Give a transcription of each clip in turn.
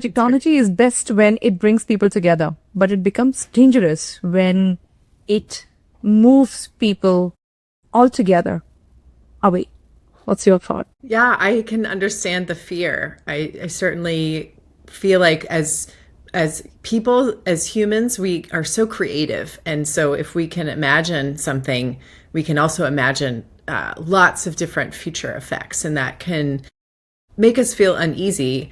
Technology is best when it brings people together, but it becomes dangerous when it moves people all together away. What's your thought? Yeah, I can understand the fear. I certainly feel like as people, as humans, we are so creative. And so if we can imagine something, we can also imagine lots of different future effects. And that can make us feel uneasy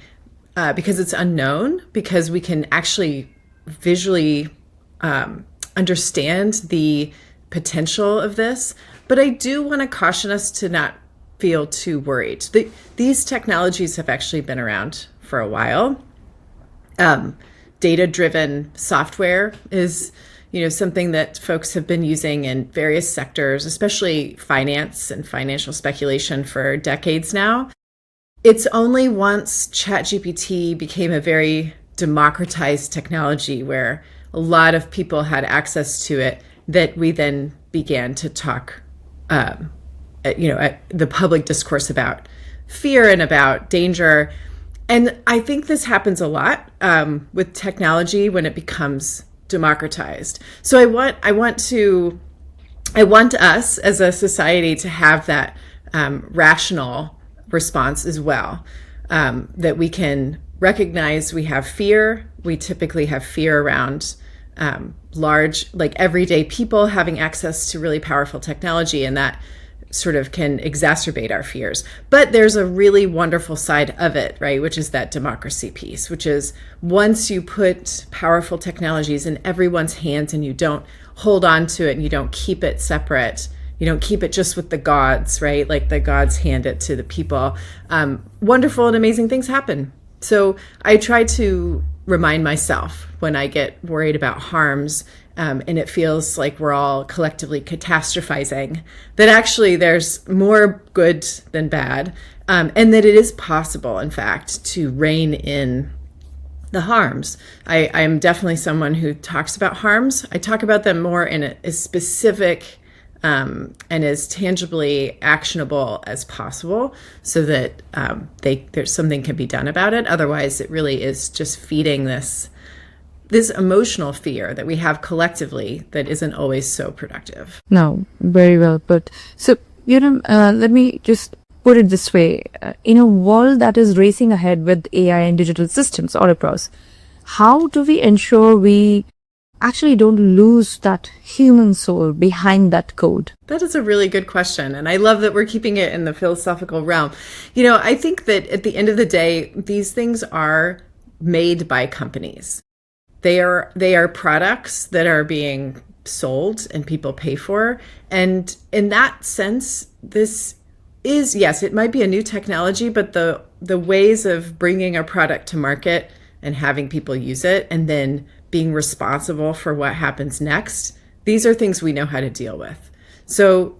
because it's unknown, because we can actually visually understand the potential of this. But I do want to caution us to not feel too worried. These technologies have actually been around for a while. Data-driven software is, something that folks have been using in various sectors, especially finance and financial speculation, for decades now. It's only once ChatGPT became a very democratized technology where a lot of people had access to it that we then began to talk, at the public discourse about fear and about danger. And I think this happens a lot with technology when it becomes democratized. So I want us as a society to have that rational response as well, that we can recognize we have fear. We typically have fear around large, like everyday people having access to really powerful technology, and that sort of can exacerbate our fears. But there's a really wonderful side of it, right? Which is that democracy piece, which is once you put powerful technologies in everyone's hands and you don't hold on to it and you don't keep it separate, you don't keep it just with the gods, right? Like the gods hand it to the people. Wonderful and amazing things happen. So I try to remind myself when I get worried about harms, and it feels like we're all collectively catastrophizing, that actually there's more good than bad, and that it is possible, in fact, to rein in the harms. I am definitely someone who talks about harms. I talk about them more in a specific and as tangibly actionable as possible, so that there's something can be done about it. Otherwise, it really is just feeding this emotional fear that we have collectively that isn't always so productive. No, very well put. So, let me just put it this way. In a world that is racing ahead with AI and digital systems all across, how do we ensure we actually don't lose that human soul behind that code? That is a really good question. And I love that we're keeping it in the philosophical realm. I think that at the end of the day, these things are made by companies. They are products that are being sold and people pay for. And in that sense, this is, yes, it might be a new technology, but the ways of bringing a product to market and having people use it and then being responsible for what happens next, these are things we know how to deal with. So,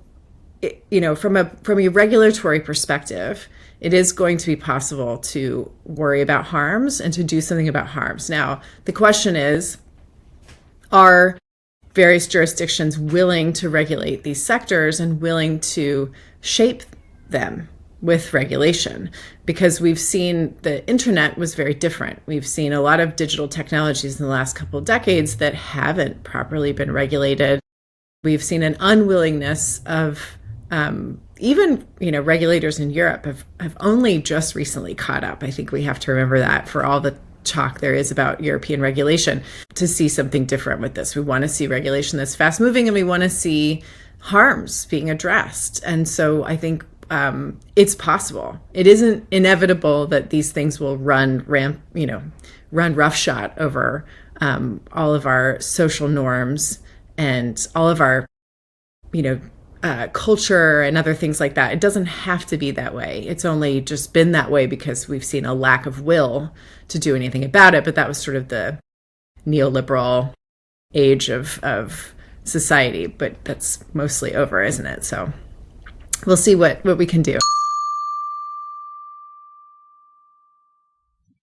from a regulatory perspective, it is going to be possible to worry about harms and to do something about harms. Now, the question is, are various jurisdictions willing to regulate these sectors and willing to shape them with regulation? Because we've seen the internet was very different. We've seen a lot of digital technologies in the last couple of decades that haven't properly been regulated. We've seen an unwillingness of even, regulators in Europe have only just recently caught up. I think we have to remember that, for all the talk there is about European regulation, to see something different with this. We want to see regulation that's fast moving, and we want to see harms being addressed. And so I think it's possible. It isn't inevitable that these things will run roughshod over all of our social norms and all of our, culture and other things like that. It doesn't have to be that way. It's only just been that way because we've seen a lack of will to do anything about it. But that was sort of the neoliberal age of society. But that's mostly over, isn't it? So we'll see what we can do.